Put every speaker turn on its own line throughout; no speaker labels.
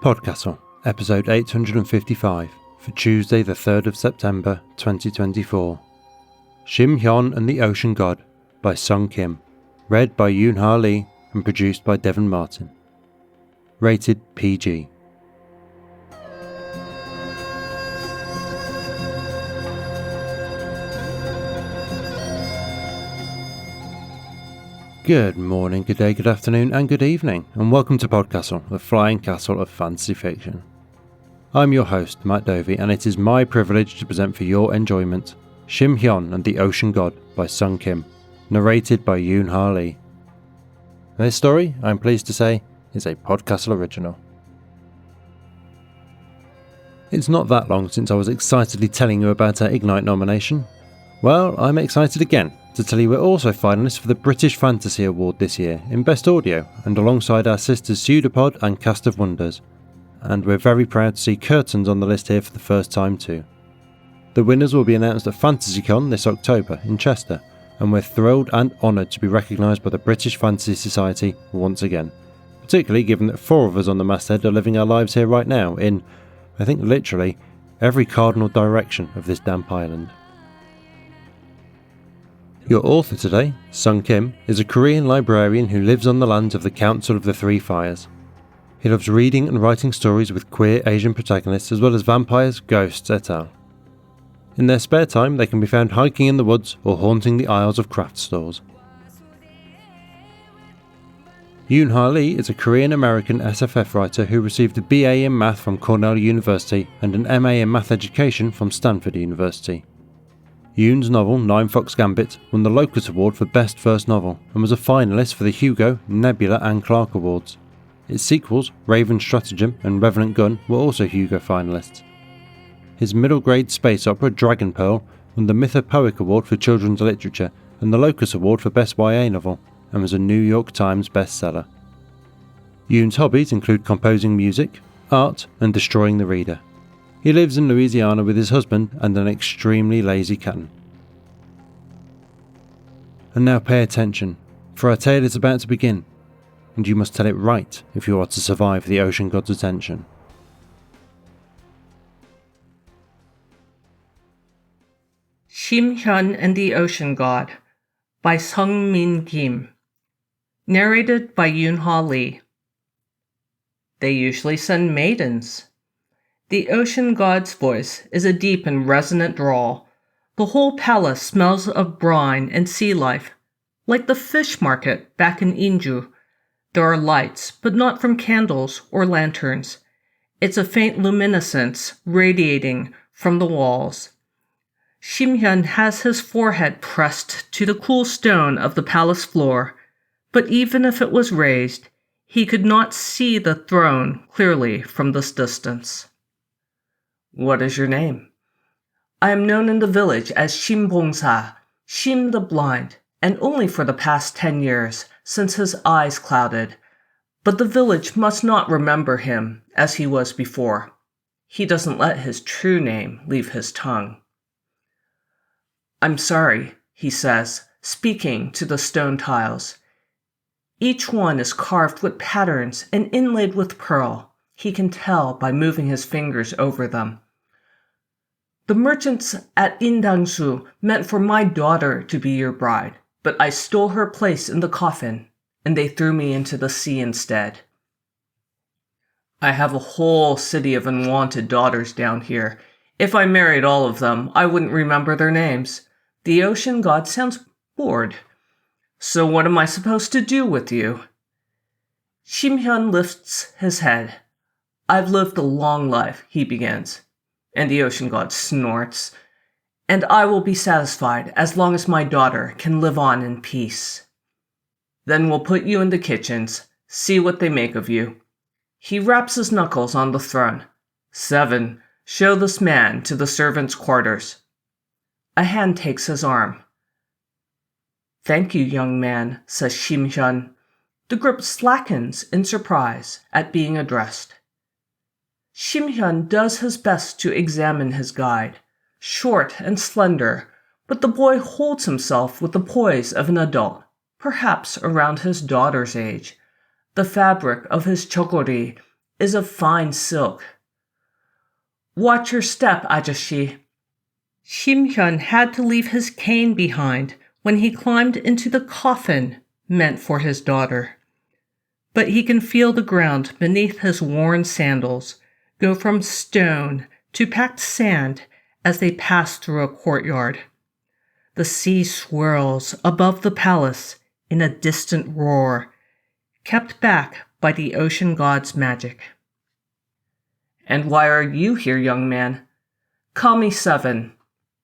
PodCastle, episode 855, for Tuesday the 3rd of September 2024. Shim, Hyeon and the Ocean God by Sung Kim, read by Yoon Lee and produced by Devin Martin. Rated PG. Good morning, good day, good afternoon and good evening, and welcome to PodCastle, the flying castle of fantasy fiction. I'm your host, Matt Dovey, and it is my privilege to present for your enjoyment Shim, Hyeon and the Ocean God by Sung Kim, narrated by Yoon Lee. This story, I'm pleased to say, is a PodCastle original. It's not that long since I was excitedly telling you about our Ignite nomination. Well, I'm excited again to tell you we're also finalists for the British Fantasy Award this year in Best Audio, and alongside our sisters Pseudopod and Cast of Wonders. And we're very proud to see Curtains on the list here for the first time too. The winners will be announced at FantasyCon this October in Chester, and we're thrilled and honoured to be recognised by the British Fantasy Society once again, particularly given that 4 of us on the masthead are living our lives here right now in, I think literally, every cardinal direction of this damp island. Your author today, Sung Kim, is a Korean librarian who lives on the lands of the Council of the Three Fires. He loves reading and writing stories with queer Asian protagonists as well as vampires, ghosts, etc. In their spare time, they can be found hiking in the woods or haunting the aisles of craft stores. Yoon Lee is a Korean-American SFF writer who received a BA in Math from Cornell University and an MA in Math Education from Stanford University. Yoon's novel, Nine Fox Gambit, won the Locus Award for Best First Novel and was a finalist for the Hugo, Nebula and Clark Awards. Its sequels, Raven's Stratagem and Revenant Gun, were also Hugo finalists. His middle-grade space opera, Dragon Pearl, won the Mythopoeic Award for Children's Literature and the Locus Award for Best YA Novel, and was a New York Times bestseller. Yoon's hobbies include composing music, art, and destroying the reader. He lives in Louisiana with his husband and an extremely lazy kitten. And now pay attention, for our tale is about to begin, and you must tell it right if you are to survive the Ocean God's attention.
Shim, Hyeon and the Ocean God by Sung Kim, narrated by Yoon Lee. They usually send maidens. The Ocean God's voice is a deep and resonant drawl. The whole palace smells of brine and sea life, like the fish market back in Inju. There are lights, but not from candles or lanterns. It's a faint luminescence radiating from the walls. Shim Hyeon has his forehead pressed to the cool stone of the palace floor, but even if it was raised, he could not see the throne clearly from this distance. What is your name? I am known in the village as Shim Bongsa, Shim the Blind, and only for the past 10 years, since his eyes clouded. But the village must not remember him as he was before. He doesn't let his true name leave his tongue. I'm sorry, he says, speaking to the stone tiles. Each one is carved with patterns and inlaid with pearl. He can tell by moving his fingers over them. The merchants at Indangsu meant for my daughter to be your bride, but I stole her place in the coffin, and they threw me into the sea instead. I have a whole city of unwanted daughters down here. If I married all of them, I wouldn't remember their names. The Ocean God sounds bored. So what am I supposed to do with you? Shim Hyeon lifts his head. I've lived a long life, he begins. And the Ocean God snorts. And I will be satisfied as long as my daughter can live on in peace. Then we'll put you in the kitchens, see what they make of you. He raps his knuckles on the throne. 7. Show this man to the servants' quarters. A hand takes his arm. Thank you, young man, says Shim Hyeon. The grip slackens in surprise at being addressed. Shim Hyeon does his best to examine his guide, short and slender, but the boy holds himself with the poise of an adult, perhaps around his daughter's age. The fabric of his chokori is of fine silk. Watch your step, Ajashi. Shim Hyun had to leave his cane behind when he climbed into the coffin meant for his daughter. But he can feel the ground beneath his worn sandals go from stone to packed sand as they pass through a courtyard. The sea swirls above the palace in a distant roar, kept back by the ocean god's magic. And why are you here, young man? Call me Seven.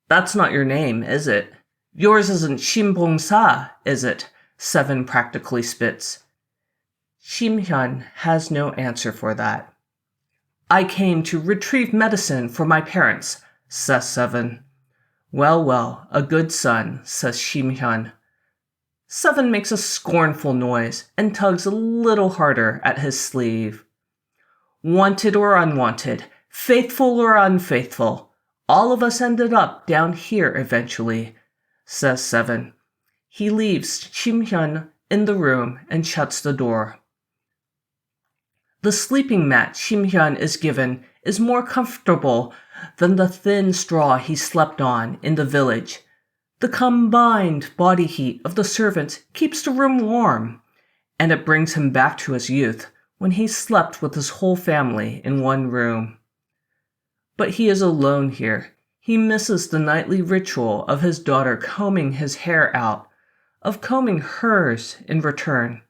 That's not your name, is it? Yours isn't Shim Bong-sa, is it? Seven practically spits. Shim Hyun has no answer for that. I came to retrieve medicine for my parents, says Seven. Well, well, a good son, says Shim Hyun. Seven makes a scornful noise and tugs a little harder at his sleeve. Wanted or unwanted, faithful or unfaithful, all of us ended up down here eventually, says Seven. He leaves Shim Hyun in the room and shuts the door. The sleeping mat Shim Hyun is given is more comfortable than the thin straw he slept on in the village. The combined body heat of the servants keeps the room warm, and it brings him back to his youth when he slept with his whole family in one room. But he is alone here. He misses the nightly ritual of his daughter combing his hair out, of combing hers in return.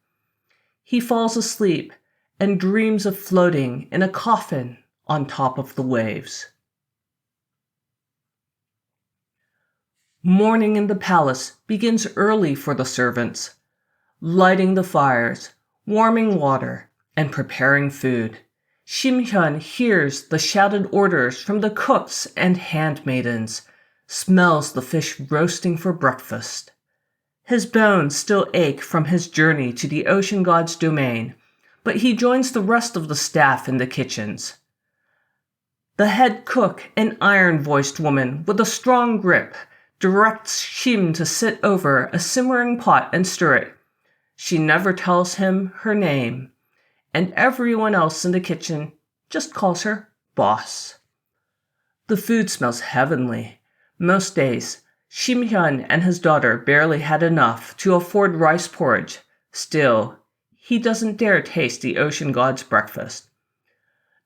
He falls asleep and dreams of floating in a coffin on top of the waves. Morning in the palace begins early for the servants, lighting the fires, warming water, and preparing food. Shim Hyun hears the shouted orders from the cooks and handmaidens, smells the fish roasting for breakfast. His bones still ache from his journey to the ocean god's domain, but he joins the rest of the staff in the kitchens. The head cook, an iron-voiced woman with a strong grip, directs Shim to sit over a simmering pot and stir it. She never tells him her name, and everyone else in the kitchen just calls her Boss. The food smells heavenly. Most days, Shim Hyun and his daughter barely had enough to afford rice porridge. Still, he doesn't dare taste the ocean god's breakfast.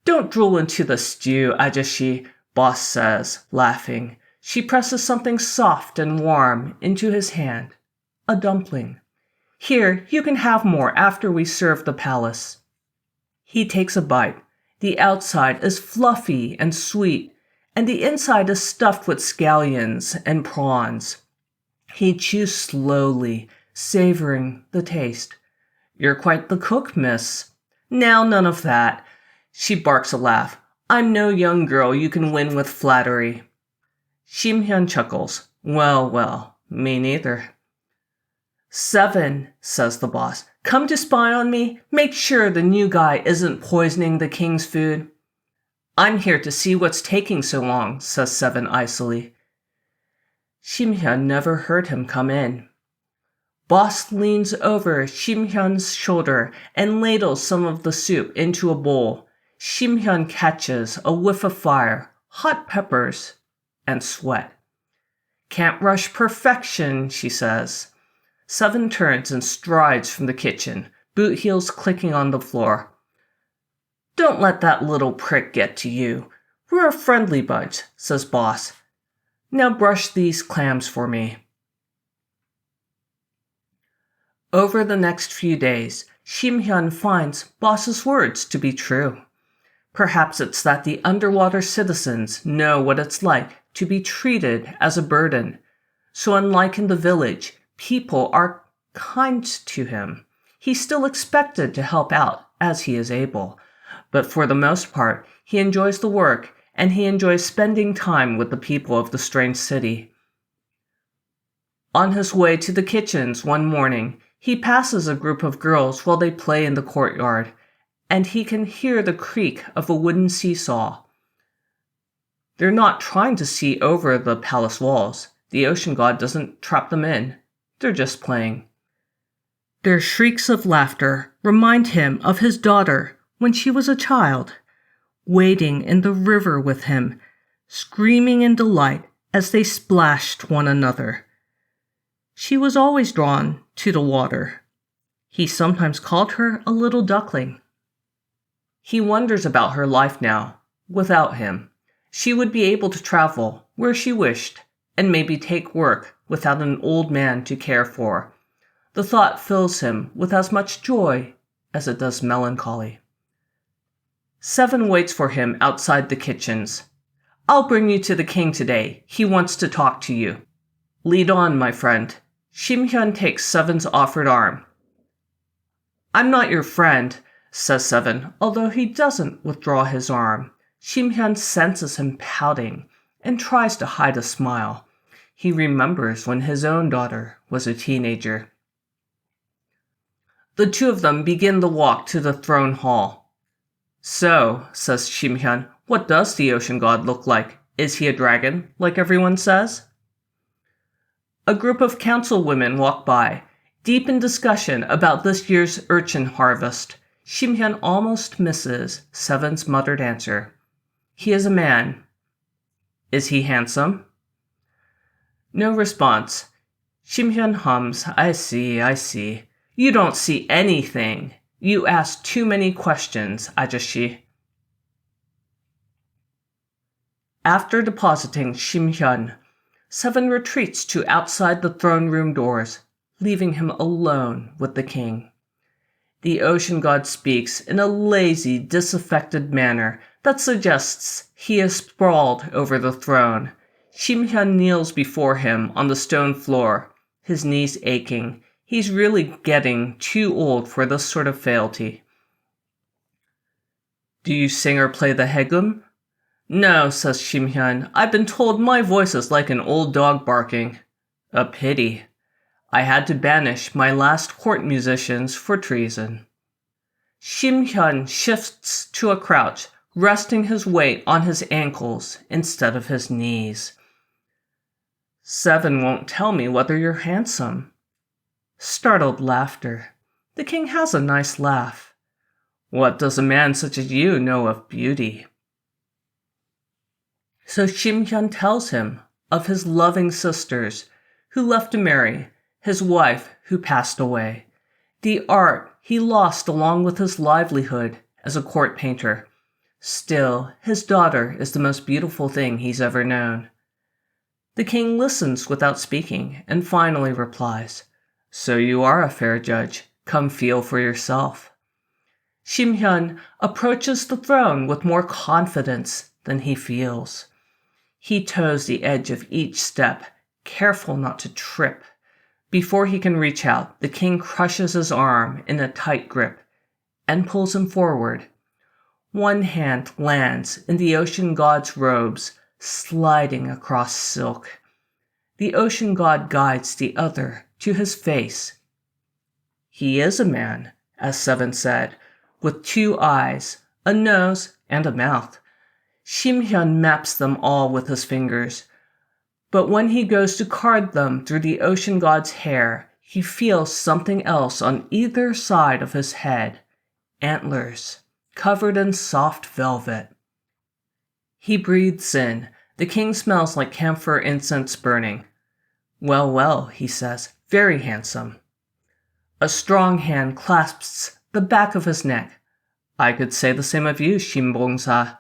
Don't drool into the stew, Ajashi, Boss says, laughing. She presses something soft and warm into his hand. A dumpling. Here, you can have more after we serve the palace. He takes a bite. The outside is fluffy and sweet, and the inside is stuffed with scallions and prawns. He chews slowly, savoring the taste. You're quite the cook, miss. Now, none of that. She barks a laugh. I'm no young girl you can win with flattery. Shim Hyun chuckles. Well, well, me neither. Seven, says the boss. Come to spy on me? Make sure the new guy isn't poisoning the king's food. I'm here to see what's taking so long, says Seven icily. Shim Hyun never heard him come in. Boss leans over Shim Hyun's shoulder and ladles some of the soup into a bowl. Shim Hyun catches a whiff of fire, hot peppers, and sweat. Can't rush perfection, she says. Seven turns and strides from the kitchen, boot heels clicking on the floor. Don't let that little prick get to you. We're a friendly bunch, says Boss. Now brush these clams for me. Over the next few days, Shim Hyun finds Boss's words to be true. Perhaps it's that the underwater citizens know what it's like to be treated as a burden. So unlike in the village, people are kind to him. He's still expected to help out as he is able. But for the most part, he enjoys the work and he enjoys spending time with the people of the strange city. On his way to the kitchens one morning, he passes a group of girls while they play in the courtyard, and he can hear the creak of a wooden seesaw. They're not trying to see over the palace walls. The ocean god doesn't trap them in. They're just playing. Their shrieks of laughter remind him of his daughter when she was a child, wading in the river with him, screaming in delight as they splashed one another. She was always drawn to the water. He sometimes called her a little duckling. He wonders about her life now, without him. She would be able to travel where she wished, and maybe take work without an old man to care for. The thought fills him with as much joy as it does melancholy. Seven waits for him outside the kitchens. "I'll bring you to the king today. He wants to talk to you." "Lead on, my friend." Shim Hyun takes Seven's offered arm. "I'm not your friend," says Seven, although he doesn't withdraw his arm. Shim Hyun senses him pouting and tries to hide a smile. He remembers when his own daughter was a teenager. The two of them begin the walk to the throne hall. "So," says Shim Hyun, "what does the ocean god look like? Is he a dragon, like everyone says?" A group of councilwomen walk by, deep in discussion about this year's urchin harvest. Shim Hyun almost misses Seven's muttered answer. "He is a man." "Is he handsome?" No response. Shim Hyun hums, I see. You don't see anything. You ask too many questions, 아저씨." After depositing Shim Hyun, Seven retreats to outside the throne room doors, leaving him alone with the king. The ocean god speaks in a lazy, disaffected manner that suggests he is sprawled over the throne. Shim Hyun kneels before him on the stone floor, his knees aching. He's really getting too old for this sort of fealty. "Do you sing or play the haegum?" "No," says Shim Hyun. "I've been told my voice is like an old dog barking." "A pity. I had to banish my last court musicians for treason." Shim Hyun shifts to a crouch, resting his weight on his ankles instead of his knees. "Seven won't tell me whether you're handsome." Startled laughter. The king has a nice laugh. "What does a man such as you know of beauty?" So Shim Hyun tells him of his loving sisters, who left to marry, his wife who passed away, the art he lost along with his livelihood as a court painter. Still, his daughter is the most beautiful thing he's ever known. The king listens without speaking and finally replies, "So you are a fair judge. Come feel for yourself." Shim Hyun approaches the throne with more confidence than he feels. He toes the edge of each step, careful not to trip. Before he can reach out, the king crushes his arm in a tight grip and pulls him forward. One hand lands in the ocean god's robes, sliding across silk. The ocean god guides the other to his face. He is a man, as Seven said, with 2 eyes, a nose, and a mouth. Shim Hyun maps them all with his fingers. But when he goes to card them through the ocean god's hair, he feels something else on either side of his head. Antlers, covered in soft velvet. He breathes in. The king smells like camphor incense burning. Well, he says, very handsome. A strong hand clasps the back of his neck. "I could say the same of you, Shim Bongsa."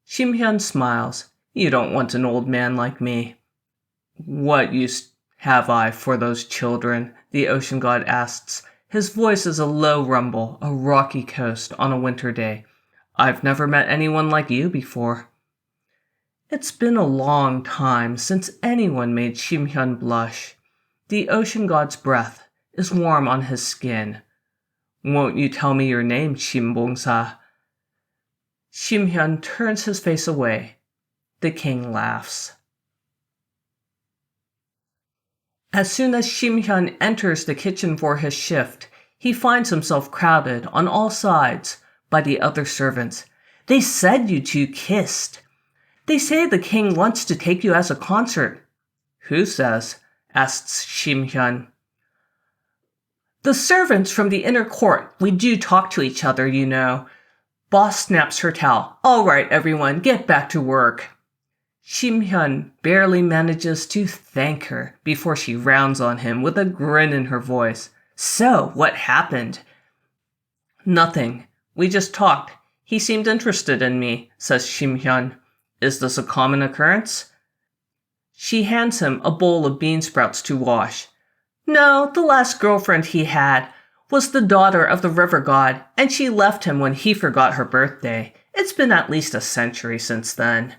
Shim Hyun smiles. "You don't want an old man like me." "What use have I for those children?" the ocean god asks. His voice is a low rumble, a rocky coast on a winter day. "I've never met anyone like you before." It's been a long time since anyone made Shim Hyun blush. The ocean god's breath is warm on his skin. "Won't you tell me your name, Shim Bongsa?" Shim Hyun turns his face away. The king laughs. As soon as Shim Hyun enters the kitchen for his shift, he finds himself crowded on all sides by the other servants. "They said you two kissed. They say the king wants to take you as a concert." "Who says?" asks Shim Hyun. "The servants from the inner court. We do talk to each other, you know. Boss snaps her towel. All right, everyone, get back to work. Shim barely manages to thank her before she rounds on him with a grin in her voice. So, what happened? Nothing. We just talked. He seemed interested in me, says Shim. Is this a common occurrence? She hands him a bowl of bean sprouts to wash. No, the last girlfriend he had was the daughter of the river god, and she left him when he forgot her birthday. It's been at least a century since then.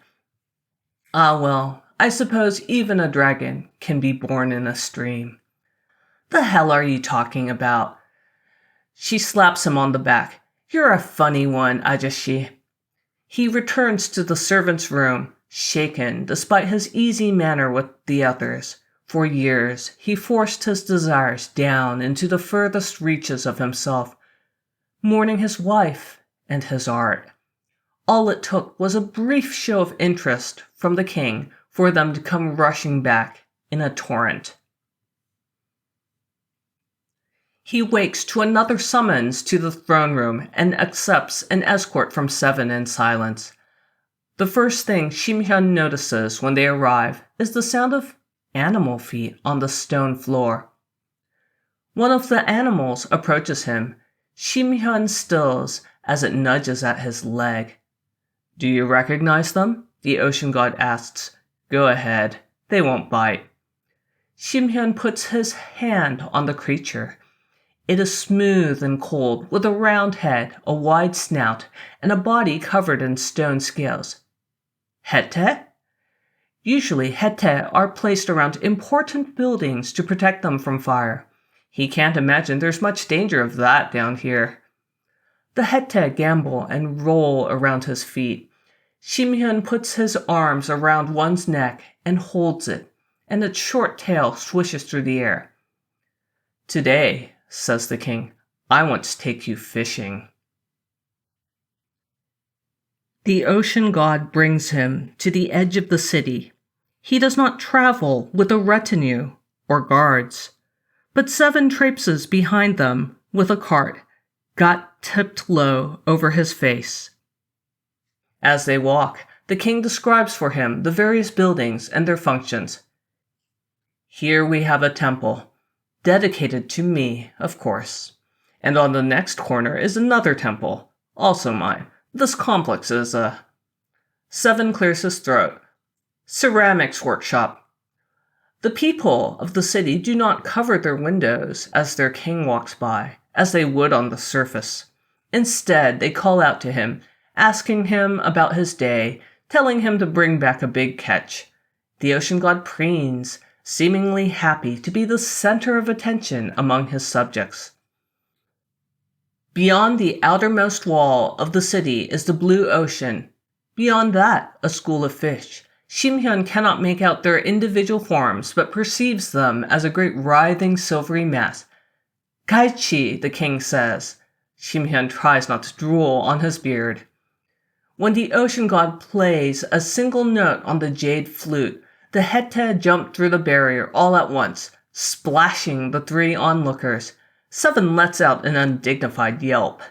Ah well, I suppose even a dragon can be born in a stream. The hell are you talking about? She slaps him on the back. You're a funny one, Ajashi. He returns to the servant's room, shaken despite his easy manner with the others. For years, he forced his desires down into the furthest reaches of himself, mourning his wife and his art. All it took was a brief show of interest from the king for them to come rushing back in a torrent. He wakes to another summons to the throne room and accepts an escort from Seven in silence. The first thing Shim notices when they arrive is the sound of animal feet on the stone floor. One of the animals approaches him. Shim stills as it nudges at his leg. Do you recognize them? The ocean god asks. Go ahead. They won't bite. Shim puts his hand on the creature. It is smooth and cold, with a round head, a wide snout, and a body covered in stone scales. Hette? Usually, hette are placed around important buildings to protect them from fire. He can't imagine there's much danger of that down here. The hette gambol and roll around his feet. Shim puts his arms around one's neck and holds it, and its short tail swishes through the air. Today, says the king, I want to take you fishing. The ocean god brings him to the edge of the city. He does not travel with a retinue or guards, but Seven traipses behind them with a cart, got tipped low over his face. As they walk, the king describes for him the various buildings and their functions. Here we have a temple, dedicated to me, of course. And on the next corner is another temple, also mine. This complex is Seven clears his throat. Ceramics workshop. The people of the city do not cover their windows as their king walks by, as they would on the surface. Instead, they call out to him, asking him about his day, telling him to bring back a big catch. The ocean god preens, seemingly happy to be the center of attention among his subjects. Beyond the outermost wall of the city is the blue ocean. Beyond that, a school of fish. Shim cannot make out their individual forms, but perceives them as a great writhing silvery mass. Kaichi, the king says. Shim tries not to drool on his beard. When the ocean god plays a single note on the jade flute, the hette jump through the barrier all at once, splashing the three onlookers. Seven lets out an undignified yelp.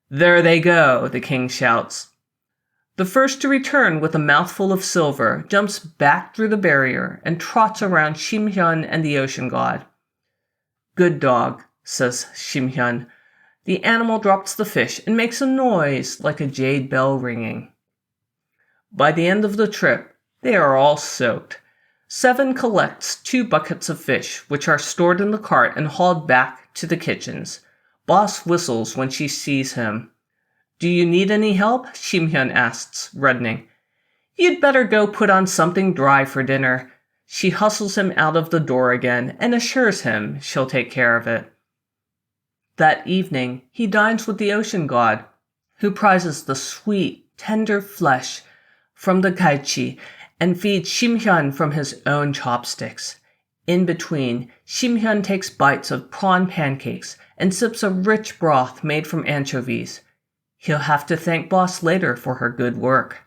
There they go, the king shouts. The first to return with a mouthful of silver jumps back through the barrier and trots around Shim and the ocean god. Good dog, says Shim. The animal drops the fish and makes a noise like a jade bell ringing. By the end of the trip, they are all soaked. Seven collects 2 buckets of fish, which are stored in the cart and hauled back to the kitchens. Boss whistles when she sees him. Do you need any help? Shim asks, reddening. You'd better go put on something dry for dinner. She hustles him out of the door again and assures him she'll take care of it. That evening, he dines with the ocean god, who prizes the sweet, tender flesh from the kaichi and feeds Shim from his own chopsticks. In between, Shim takes bites of prawn pancakes and sips a rich broth made from anchovies. He'll have to thank Boss later for her good work.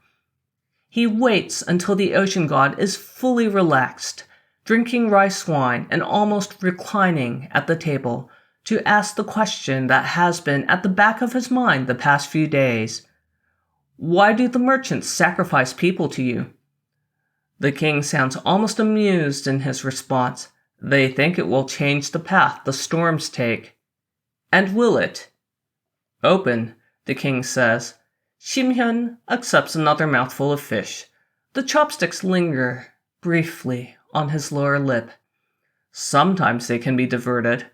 He waits until the ocean god is fully relaxed, drinking rice wine and almost reclining at the table, to ask the question that has been at the back of his mind the past few days. Why do the merchants sacrifice people to you? The king sounds almost amused in his response. They think it will change the path the storms take. And will it? Open, the king says. Shim accepts another mouthful of fish. The chopsticks linger briefly on his lower lip. Sometimes they can be diverted.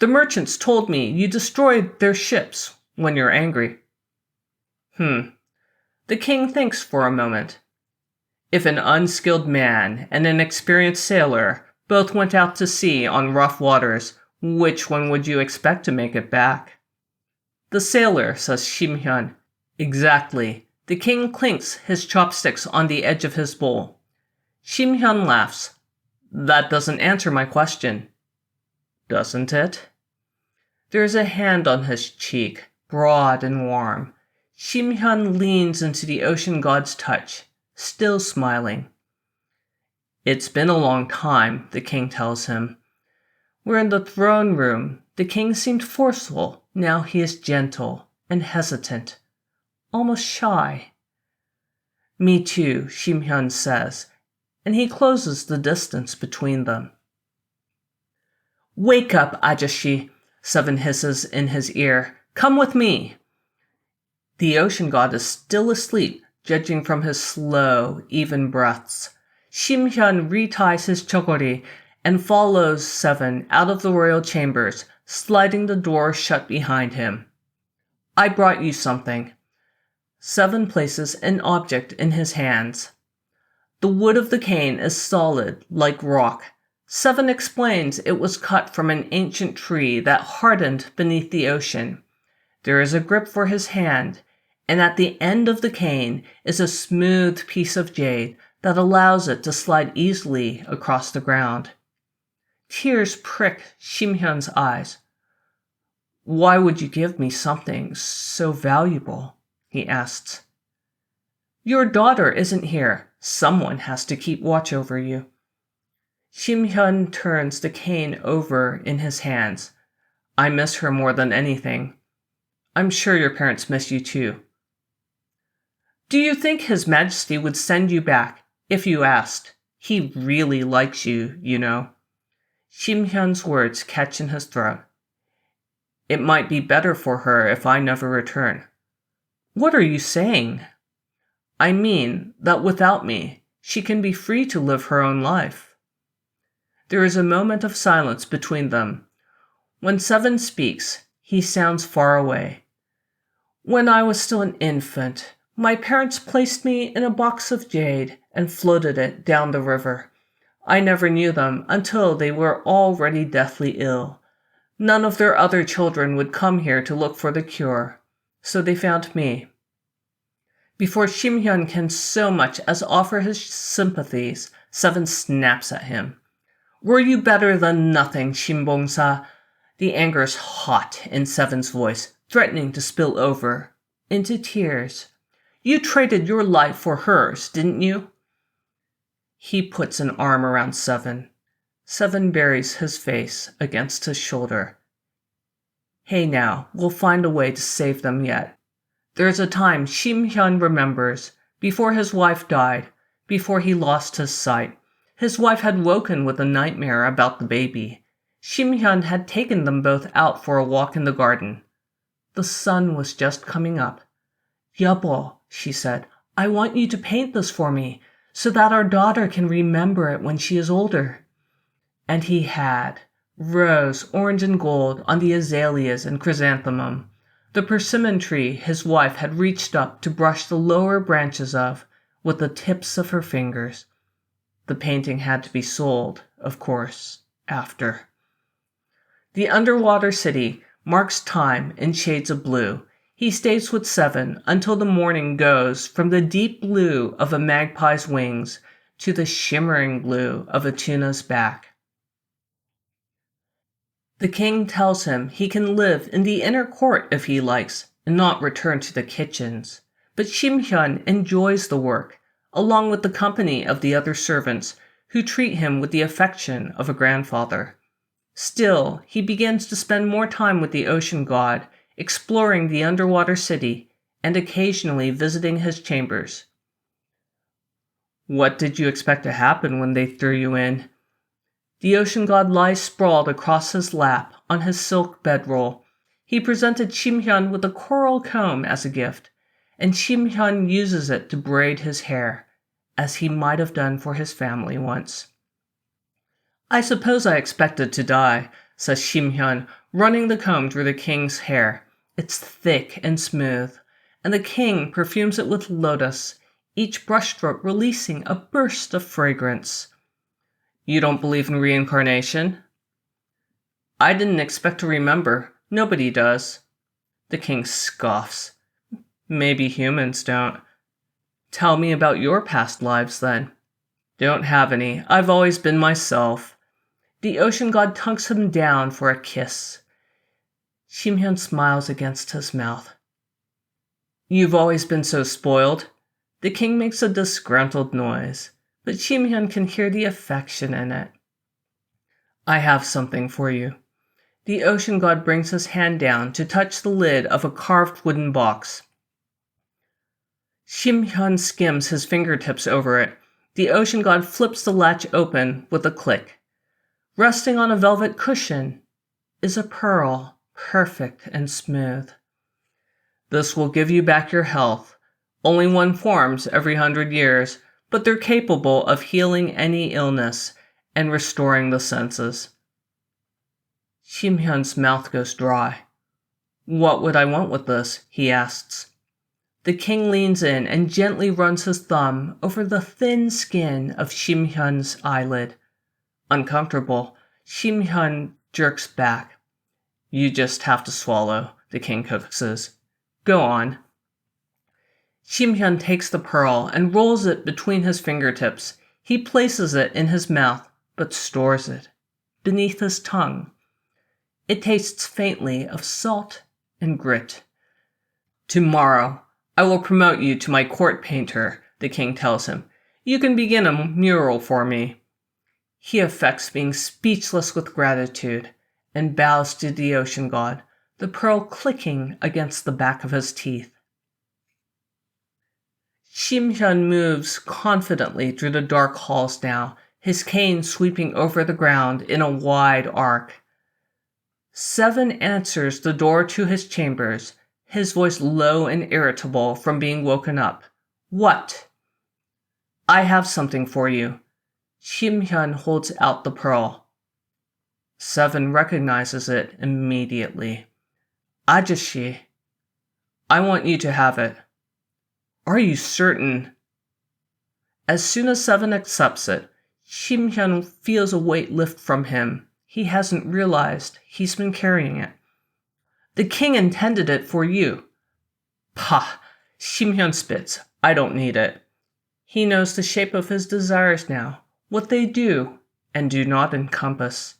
The merchants told me you destroyed their ships when you're angry. The king thinks for a moment. If an unskilled man and an experienced sailor both went out to sea on rough waters, which one would you expect to make it back? The sailor, says Shim. Exactly. The king clinks his chopsticks on the edge of his bowl. Shim laughs. That doesn't answer my question. Doesn't it? There is a hand on his cheek, broad and warm. Shim leans into the ocean god's touch, still smiling. It's been a long time, the king tells him. We're in the throne room. The king seemed forceful. Now he is gentle and hesitant, almost shy. Me too, Shim says, and he closes the distance between them. Wake up, Ajashi, Seven hisses in his ear. Come with me. The ocean god is still asleep, judging from his slow, even breaths. Shim reties his chokori and follows Seven out of the royal chambers, sliding the door shut behind him. I brought you something. Seven places an object in his hands. The wood of the cane is solid, like rock. Seven explains it was cut from an ancient tree that hardened beneath the ocean. There is a grip for his hand, and at the end of the cane is a smooth piece of jade that allows it to slide easily across the ground. Tears prick Shim eyes. Why would you give me something so valuable? He asks. Your daughter isn't here. Someone has to keep watch over you. Shim turns the cane over in his hands. I miss her more than anything. I'm sure your parents miss you too. Do you think His Majesty would send you back if you asked? He really likes you, you know. Shim words catch in his throat. It might be better for her if I never return. What are you saying? I mean that without me, she can be free to live her own life. There is a moment of silence between them. When Seven speaks, he sounds far away. When I was still an infant, my parents placed me in a box of jade and floated it down the river. I never knew them until they were already deathly ill. None of their other children would come here to look for the cure, so they found me. Before Shim can so much as offer his sympathies, Seven snaps at him. Were you better than nothing, Shimbongsa? The anger is hot in Seven's voice, threatening to spill over into tears. You traded your life for hers, didn't you? He puts an arm around Seven. Seven buries his face against his shoulder. Hey now, we'll find a way to save them yet. There's a time Shim remembers, before his wife died, before he lost his sight. His wife had woken with a nightmare about the baby. Shim had taken them both out for a walk in the garden. The sun was just coming up. Yabo, she said, I want you to paint this for me, so that our daughter can remember it when she is older. And he had. Rose, orange, and gold on the azaleas and chrysanthemum. The persimmon tree his wife had reached up to brush the lower branches of with the tips of her fingers. The painting had to be sold, of course, after. The underwater city marks time in shades of blue. He stays with Seven until the morning goes from the deep blue of a magpie's wings to the shimmering blue of a tuna's back. The king tells him he can live in the inner court if he likes and not return to the kitchens. But Shim enjoys the work, along with the company of the other servants who treat him with the affection of a grandfather. Still, he begins to spend more time with the ocean god, exploring the underwater city, and occasionally visiting his chambers. What did you expect to happen when they threw you in? The ocean god lies sprawled across his lap on his silk bedroll. He presented Shim with a coral comb as a gift, and Shim uses it to braid his hair, as he might have done for his family once. I suppose I expected to die, says Shim running the comb through the king's hair. It's thick and smooth, and the king perfumes it with lotus, each brushstroke releasing a burst of fragrance. You don't believe in reincarnation? I didn't expect to remember. Nobody does. The king scoffs. Maybe humans don't. Tell me about your past lives, then. Don't have any. I've always been myself. The ocean god tucks him down for a kiss. Shim smiles against his mouth. You've always been so spoiled. The king makes a disgruntled noise, but Shim can hear the affection in it. I have something for you. The ocean god brings his hand down to touch the lid of a carved wooden box. Shim skims his fingertips over it. The ocean god flips the latch open with a click. Resting on a velvet cushion is a pearl, perfect and smooth. This will give you back your health. Only one forms every 100 years, but they're capable of healing any illness and restoring the senses. Shim mouth goes dry. What would I want with this? He asks. The king leans in and gently runs his thumb over the thin skin of Shim eyelid. Uncomfortable, Shim jerks back. You just have to swallow, the king coaxes. Go on. Shim takes the pearl and rolls it between his fingertips. He places it in his mouth, but stores it beneath his tongue. It tastes faintly of salt and grit. Tomorrow, I will promote you to my court painter, the king tells him. You can begin a mural for me. He affects being speechless with gratitude and bows to the ocean god, the pearl clicking against the back of his teeth. Shim moves confidently through the dark halls now, his cane sweeping over the ground in a wide arc. 7 answers the door to his chambers, his voice low and irritable from being woken up. What? I have something for you. Shim holds out the pearl. 7 recognizes it immediately. Ajashi, I want you to have it. Are you certain? As soon as 7 accepts it, Shim feels a weight lift from him. He hasn't realized he's been carrying it. The king intended it for you. Pah! Shim spits. I don't need it. He knows the shape of his desires now, what they do and do not encompass.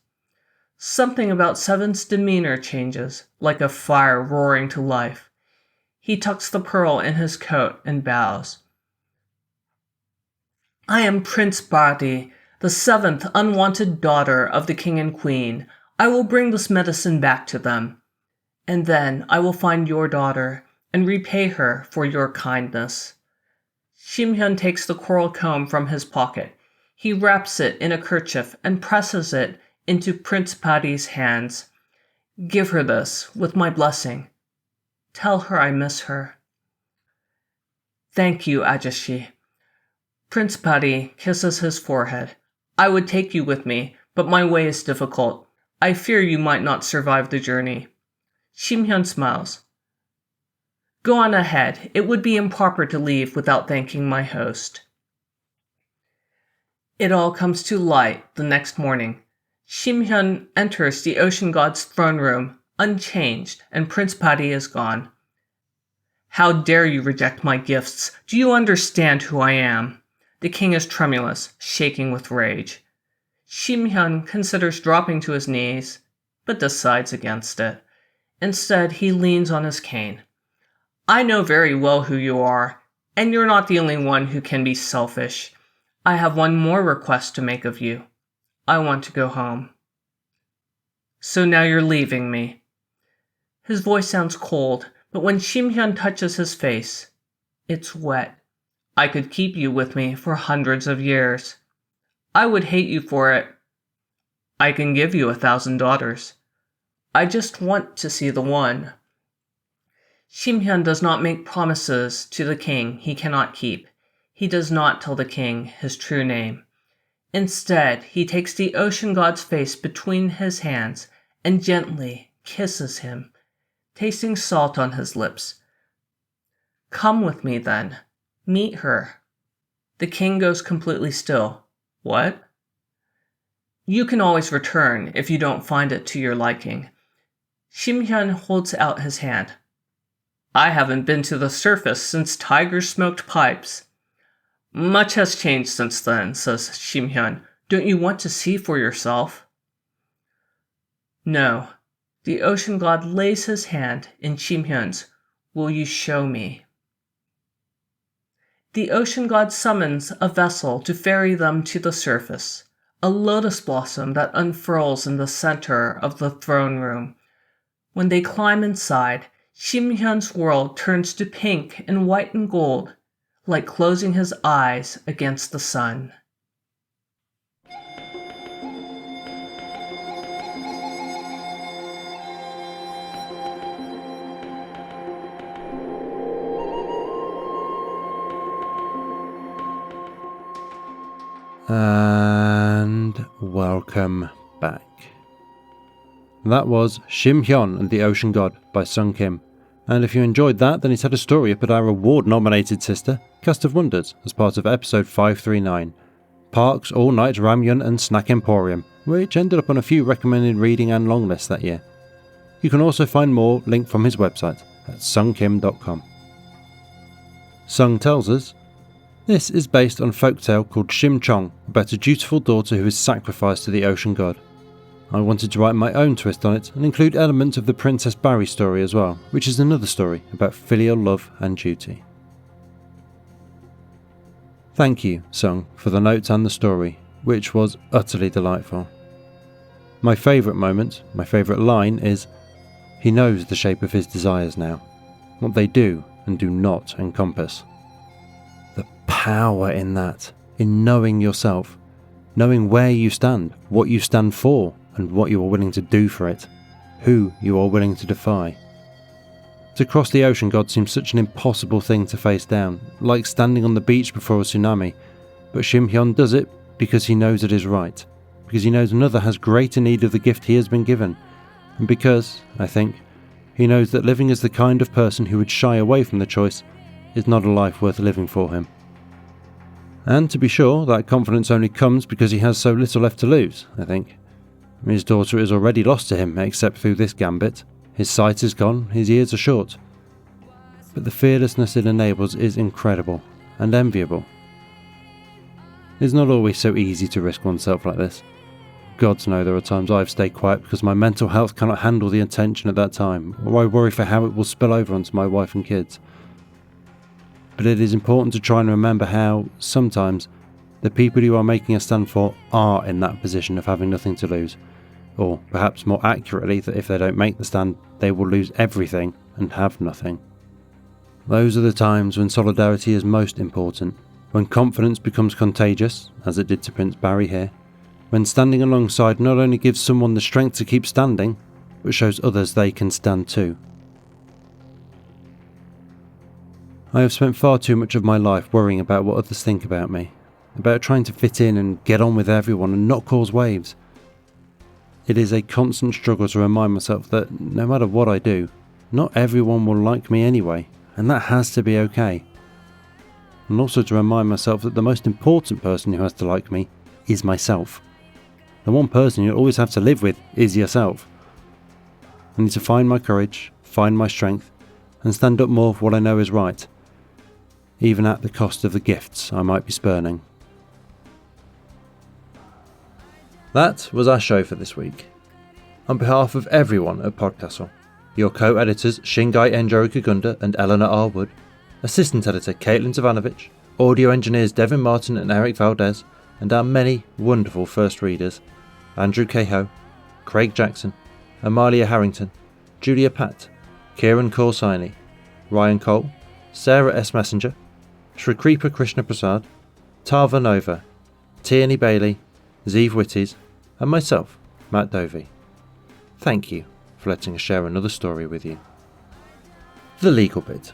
Something about 7's demeanor changes, like a fire roaring to life. He tucks the pearl in his coat and bows. I am Prince Bati, the 7th unwanted daughter of the king and queen. I will bring this medicine back to them. And then I will find your daughter and repay her for your kindness. Shim takes the coral comb from his pocket. He wraps it in a kerchief and presses it into Prince Bati's hands. Give her this, with my blessing. Tell her I miss her. Thank you, Ajashi. Prince Bati kisses his forehead. I would take you with me, but my way is difficult. I fear you might not survive the journey. Shim smiles. Go on ahead. It would be improper to leave without thanking my host. It all comes to light the next morning. Shim enters the ocean god's throne room, unchanged, and Prince Bati is gone. How dare you reject my gifts? Do you understand who I am? The king is tremulous, shaking with rage. Shim considers dropping to his knees, but decides against it. Instead, he leans on his cane. I know very well who you are, and you're not the only one who can be selfish. I have one more request to make of you. I want to go home. So now you're leaving me. His voice sounds cold, but when Shim touches his face, it's wet. I could keep you with me for hundreds of years. I would hate you for it. I can give you 1,000 daughters. I just want to see the one. Shim does not make promises to the king he cannot keep. He does not tell the king his true name. Instead, he takes the ocean god's face between his hands and gently kisses him, tasting salt on his lips. Come with me then. Meet her. The king goes completely still. What? You can always return if you don't find it to your liking. Shim holds out his hand. I haven't been to the surface since tigers smoked pipes. Much has changed since then, says Shim. Don't you want to see for yourself? No. The ocean god lays his hand in Shim. Will you show me? The ocean god summons a vessel to ferry them to the surface, a lotus blossom that unfurls in the center of the throne room. When they climb inside, Shim world turns to pink and white and gold, like closing his eyes against the sun.
And welcome back. That was Shim and the Ocean God by Sung Kim. And if you enjoyed that, then he's had a story up at our award-nominated sister, Cast of Wonders, as part of episode 539, Park's All-Night Ramyun and Snack Emporium, which ended up on a few recommended reading and long lists that year. You can also find more linked from his website at sungkim.com. Sung tells us, this is based on a folktale called Shim Chong about a dutiful daughter who is sacrificed to the ocean god. I wanted to write my own twist on it and include elements of the Princess Barry story as well, which is another story about filial love and duty. Thank you, Sung, for the notes and the story, which was utterly delightful. My favourite moment, my favourite line is, he knows the shape of his desires now, what they do and do not encompass. The power in that, in knowing yourself, knowing where you stand, what you stand for, and what you are willing to do for it, who you are willing to defy. To cross the ocean god seems such an impossible thing to face down, like standing on the beach before a tsunami, but Shim does it because he knows it is right, because he knows another has greater need of the gift he has been given, and because, I think, he knows that living as the kind of person who would shy away from the choice is not a life worth living for him. And to be sure, that confidence only comes because he has so little left to lose, I think. His daughter is already lost to him, except through this gambit. His sight is gone, his years are short. But the fearlessness it enables is incredible and enviable. It's not always so easy to risk oneself like this. Gods know there are times I've stayed quiet because my mental health cannot handle the attention at that time, or I worry for how it will spill over onto my wife and kids. But it is important to try and remember how, sometimes, the people you are making a stand for are in that position of having nothing to lose. Or perhaps more accurately, that if they don't make the stand, they will lose everything and have nothing. Those are the times when solidarity is most important, when confidence becomes contagious, as it did to Prince Barry here, when standing alongside not only gives someone the strength to keep standing, but shows others they can stand too. I have spent far too much of my life worrying about what others think about me, about trying to fit in and get on with everyone and not cause waves. It is a constant struggle to remind myself that no matter what I do, not everyone will like me anyway, and that has to be okay. And also to remind myself that the most important person who has to like me is myself. The one person you'll always have to live with is yourself. I need to find my courage, find my strength, and stand up more for what I know is right, even at the cost of the gifts I might be spurning. That was our show for this week. On behalf of everyone at PodCastle, your co-editors Shingai Enjori Kagunda and Eleanor R. Wood, assistant editor Caitlin Zavanovich, audio engineers Devin Martin and Eric Valdez, and our many wonderful first readers, Andrew Cahoe, Craig Jackson, Amalia Harrington, Julia Patt, Kieran Corsini, Ryan Cole, Sarah S. Messenger, Shrikripa Krishna Prasad, Tarva Nova, Tierney Bailey, Zeev Witties, and myself, Matt Dovey. Thank you for letting us share another story with you. The legal bit.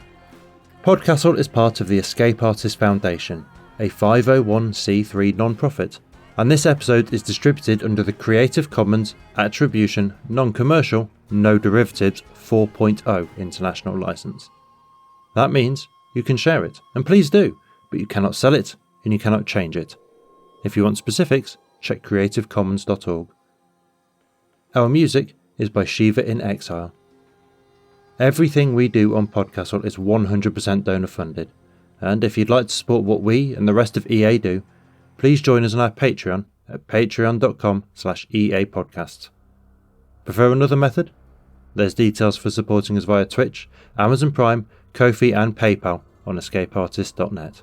PodCastle is part of the Escape Artists Foundation, a 501c3 non-profit, and this episode is distributed under the Creative Commons Attribution Non-Commercial No Derivatives 4.0 international license. That means you can share it, and please do, but you cannot sell it and you cannot change it. If you want specifics, check creativecommons.org. Our music is by Shiva in Exile. Everything we do on PodCastle is 100% donor funded, and if you'd like to support what we and the rest of EA do, please join us on our Patreon at patreon.com/EApodcasts. Prefer another method? There's details for supporting us via Twitch, Amazon Prime, Ko-fi and PayPal on escapeartist.net.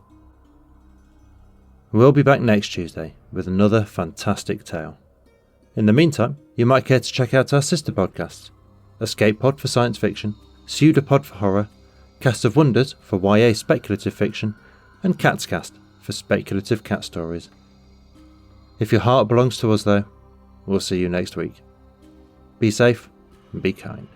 We'll be back next Tuesday with another fantastic tale. In the meantime, you might care to check out our sister podcasts, Escape Pod for science fiction, Pseudopod for horror, Cast of Wonders for YA speculative fiction, and Cat's Cast for speculative cat stories. If your heart belongs to us though, we'll see you next week. Be safe and be kind.